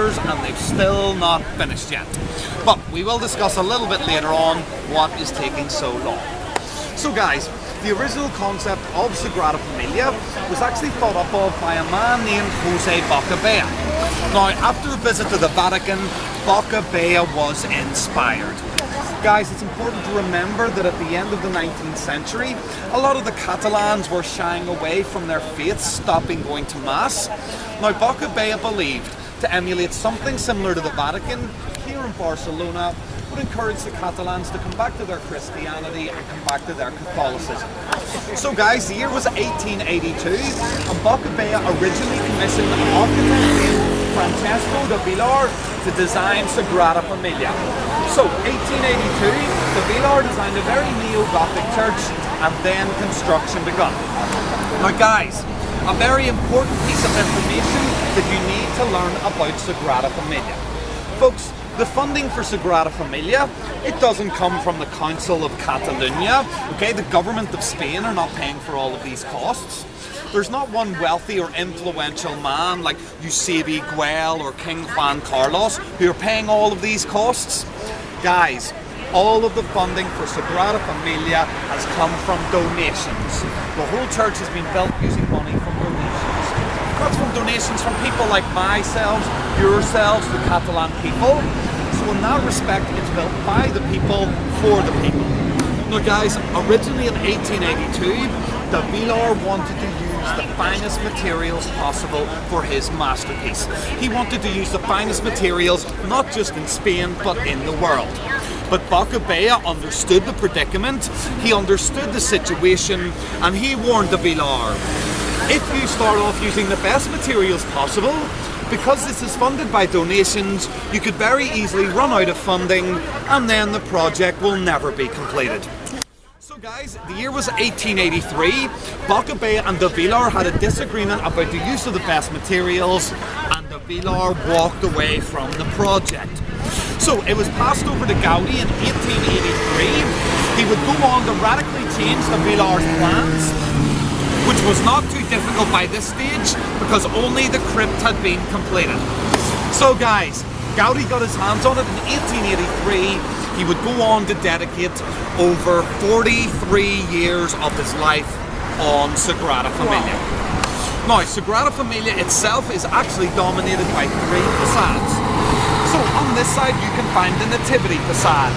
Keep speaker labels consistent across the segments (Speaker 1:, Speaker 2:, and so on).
Speaker 1: years and they've still not finished yet. But we will discuss a little bit later on what is taking so long. So guys, the original concept of Sagrada Familia was actually thought up of by a man named Jose Boccabella. Now, after a visit to the Vatican, Boccabella was inspired. Guys, it's important to remember that at the end of the 19th century, a lot of the Catalans were shying away from their faiths, stopping going to Mass. Now, Boccabella believed to emulate something similar to the Vatican here in Barcelona would encourage the Catalans to come back to their Christianity and come back to their Catholicism. So guys, the year was 1882 and Boccabella originally commissioned an architect named Francesco de Villar to design Sagrada Familia. So 1882, de Villar designed a very neo-Gothic church and then construction begun. Now guys, a very important piece of information that you need to learn about Sagrada Familia. Folks, the funding for Sagrada Familia, it doesn't come from the Council of Catalonia. Okay, the government of Spain are not paying for all of these costs. There's not one wealthy or influential man like Eusebio Güell or King Juan Carlos who are paying all of these costs. Guys, all of the funding for Sagrada Familia has come from donations. The whole church has been built using money from donations. That's from donations from people like myself, yourselves, the Catalan people. So in that respect, it's built by the people, for the people. Now guys, originally in 1882, de Villar wanted to use the finest materials possible for his masterpiece. He wanted to use the finest materials, not just in Spain, but in the world. But Boccabella understood the predicament, he understood the situation, and he warned de Villar, if you start off using the best materials possible, because this is funded by donations, you could very easily run out of funding and then the project will never be completed. So guys, the year was 1883, Boccabella and de Villar had a disagreement about the use of the best materials and de Villar walked away from the project. So it was passed over to Gaudi in 1883. He would go on to radically change de Villar's plans, which was not too difficult by this stage because only the crypt had been completed. So guys, Gaudi got his hands on it in 1883. He would go on to dedicate over 43 years of his life on Sagrada Familia. Now, Sagrada Familia itself is actually dominated by three facades. So on this side you can find the Nativity facade.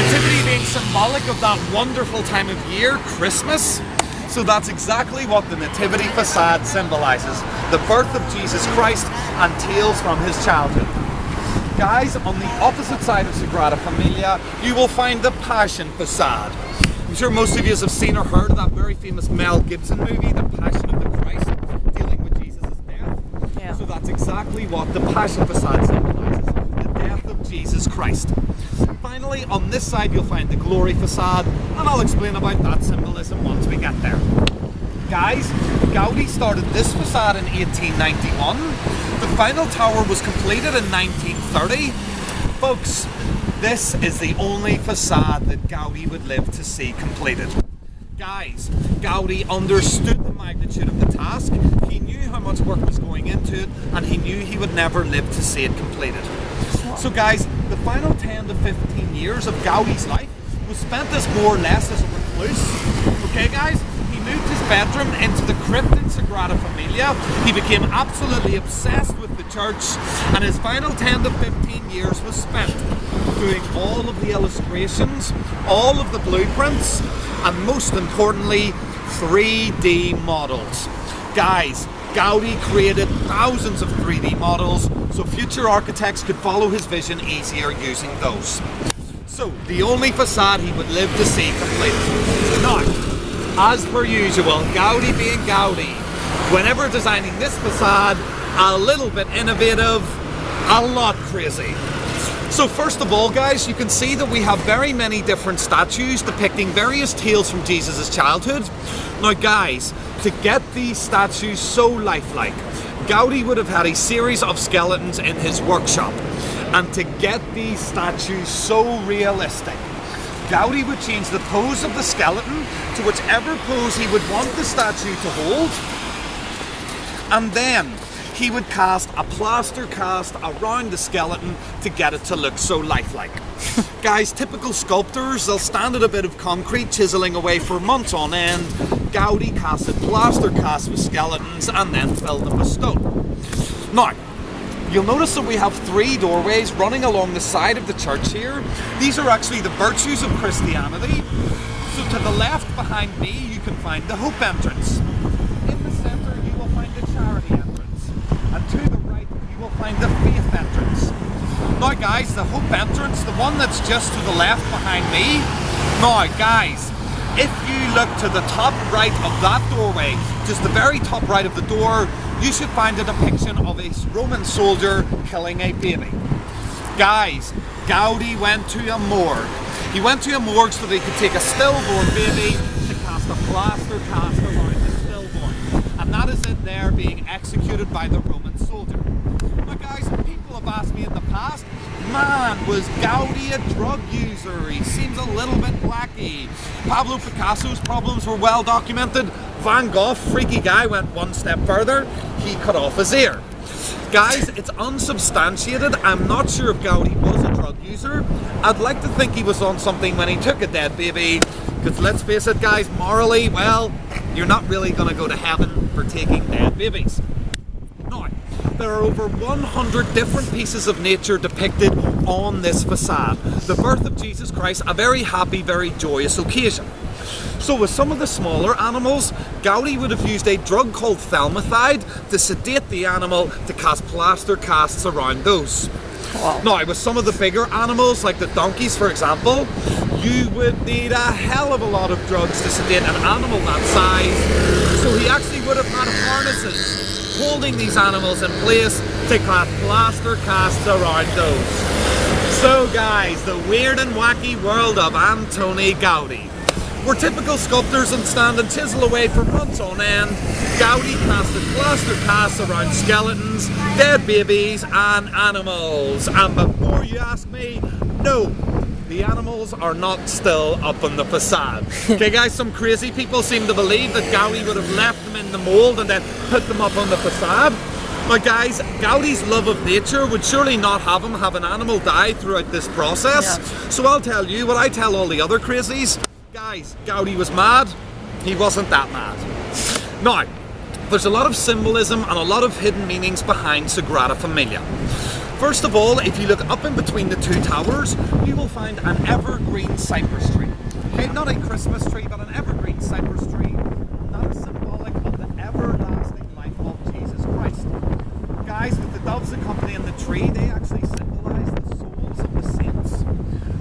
Speaker 1: Nativity being symbolic of that wonderful time of year, Christmas. So that's exactly what the Nativity facade symbolizes, the birth of Jesus Christ and tales from his childhood. Guys, on the opposite side of Sagrada Familia, you will find the Passion facade. I'm sure most of you have seen or heard of that very famous Mel Gibson movie, The Passion of the Christ, dealing with Jesus' death. Yeah. So that's exactly what the Passion facade symbolizes, the death of Jesus Christ. Finally, on this side you'll find the Glory facade, and I'll explain about that symbolism once we get there. Guys, Gaudi started this facade in 1891. The final tower was completed in 1930. Folks, this is the only facade that Gaudi would live to see completed. Guys, Gaudi understood the magnitude of the task. He knew how much work was going into it, and he knew he would never live to see it completed. So guys, the final 10 to 15 years of Gaudi's life was spent as more or less as a recluse. Okay guys, he moved his bedroom into the crypt in Sagrada Familia. He became absolutely obsessed with the church, and his final 10 to 15 years was spent doing all of the illustrations, all of the blueprints, and most importantly, 3D models. Guys, Gaudi created thousands of 3D models so future architects could follow his vision easier using those. So, the only facade he would live to see completed. Now, as per usual, Gaudi being Gaudi, whenever designing this facade, a little bit innovative, a lot crazy. So first of all guys, you can see that we have very many different statues depicting various tales from Jesus' childhood. Now guys, to get these statues so lifelike, Gaudi would have had a series of skeletons in his workshop. And to get these statues so realistic, Gaudi would change the pose of the skeleton to whichever pose he would want the statue to hold. And then he would cast a plaster cast around the skeleton to get it to look so lifelike. Guys, typical sculptors, they'll stand at a bit of concrete chiseling away for months on end. Gaudi casted plaster casts with skeletons and then filled them with stone. Now, you'll notice that we have 3 doorways running along the side of the church here. These are actually the virtues of Christianity. So to the left behind me, you can find the Hope entrance. In the centre, you will find the Charity entrance. And to the right, you will find the Faith entrance. Now guys, the Hope entrance, the one that's just to the left behind me. Now guys, if you look to the top right of that doorway, just the very top right of the door, you should find a depiction of a Roman soldier killing a baby. Guys, Gaudi went to a morgue. He went to a morgue so that he could take a stillborn baby to cast a plaster cast around the stillborn. And that is it there being executed by the Roman soldier. Now guys, people have asked me in the past, man, was Gaudi a drug user? He seems a little bit wacky. Pablo Picasso's problems were well documented. Van Gogh, freaky guy, went one step further. He cut off his ear. Guys, it's unsubstantiated. I'm not sure if Gaudi was a drug user. I'd like to think he was on something when he took a dead baby. Because let's face it guys, morally, well, you're not really going to go to heaven for taking dead babies. Now, there are over 100 different pieces of nature depicted on this facade. The birth of Jesus Christ, a very happy, very joyous occasion. So with some of the smaller animals, Gaudi would have used a drug called thalmethide to sedate the animal to cast plaster casts around those. Wow. Now with some of the bigger animals, like the donkeys for example, you would need a hell of a lot of drugs to sedate an animal that size. So he actually would have had harnesses holding these animals in place to cast plaster casts around those. So guys, the weird and wacky world of Antoni Gaudi. We're typical sculptors and stand and chisel away for months on end. Gaudi casted plaster casts around skeletons, dead babies and animals. And before you ask me, no, the animals are not still up on the facade. Okay guys, some crazy people seem to believe that Gaudi would have left them in the mould and then put them up on the facade. But guys, Gaudi's love of nature would surely not have him have an animal die throughout this process. Yeah. So I'll tell you what I tell all the other crazies. Guys, Gaudi was mad, he wasn't that mad. Now, there's a lot of symbolism and a lot of hidden meanings behind Sagrada Familia. First of all, if you look up in between the 2 towers, you will find an evergreen cypress tree. Okay, not a Christmas tree, but an evergreen cypress tree. That is symbolic of the everlasting life of Jesus Christ. Guys, with the doves accompanying the tree, they actually symbolize the souls of the saints.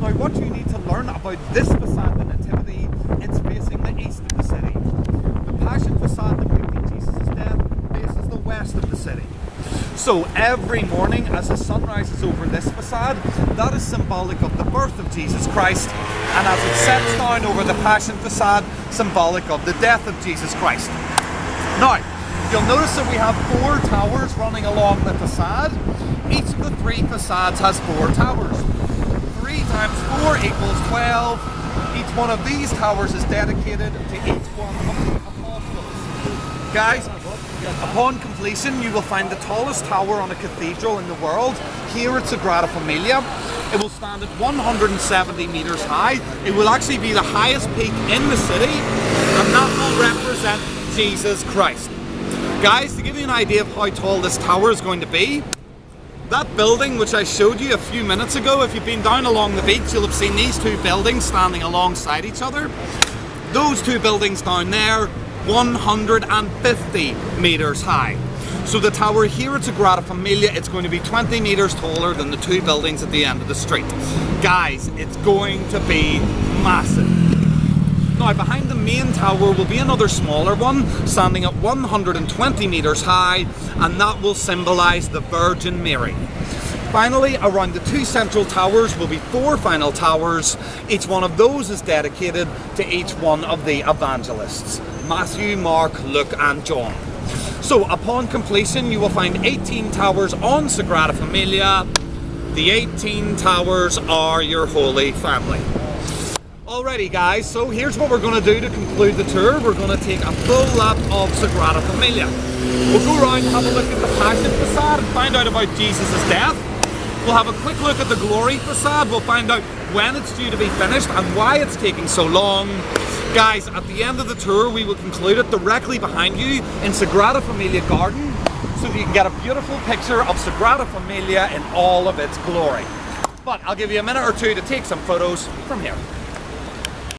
Speaker 1: Now, what you need to learn about this facade, the Nativity, it's facing the east of the city. The Passion facade depicting Jesus' death faces the west of the city. So every morning as the sun rises over this facade, that is symbolic of the birth of Jesus Christ, and as it sets down over the Passion facade, symbolic of the death of Jesus Christ. Now, you'll notice that we have 4 towers running along the facade. Each of the 3 facades has 4 towers. 3 times 4 equals 12. Each one of these towers is dedicated to each one of the apostles. Guys, upon completion you will find the tallest tower on a cathedral in the world here at Sagrada Familia. It will stand at 170 meters high. It will actually be the highest peak in the city, and that will represent Jesus Christ. Guys, to give you an idea of how tall this tower is going to be, that building which I showed you a few minutes ago, if you've been down along the beach, you'll have seen these 2 buildings standing alongside each other. Those 2 buildings down there, 150 meters high. So the tower here at Sagrada Familia, it's going to be 20 meters taller than the 2 buildings at the end of the street. Guys, it's going to be massive. Now, behind the main tower will be another smaller one, standing at 120 meters high, and that will symbolize the Virgin Mary. Finally, around the 2 central towers will be 4 final towers. Each one of those is dedicated to each one of the evangelists: Matthew, Mark, Luke and John. So upon completion you will find 18 towers on Sagrada Familia. The 18 towers are your Holy Family. Alrighty guys, so here's what we're going to do to conclude the tour. We're going to take a full lap of Sagrada Familia. We'll go around and have a look at the Passion facade and find out about Jesus' death. We'll have a quick look at the Glory facade. We'll find out when it's due to be finished and why it's taking so long. Guys, at the end of the tour, we will conclude it directly behind you in Sagrada Familia Garden, so that you can get a beautiful picture of Sagrada Familia in all of its glory. But I'll give you a minute or two to take some photos from here.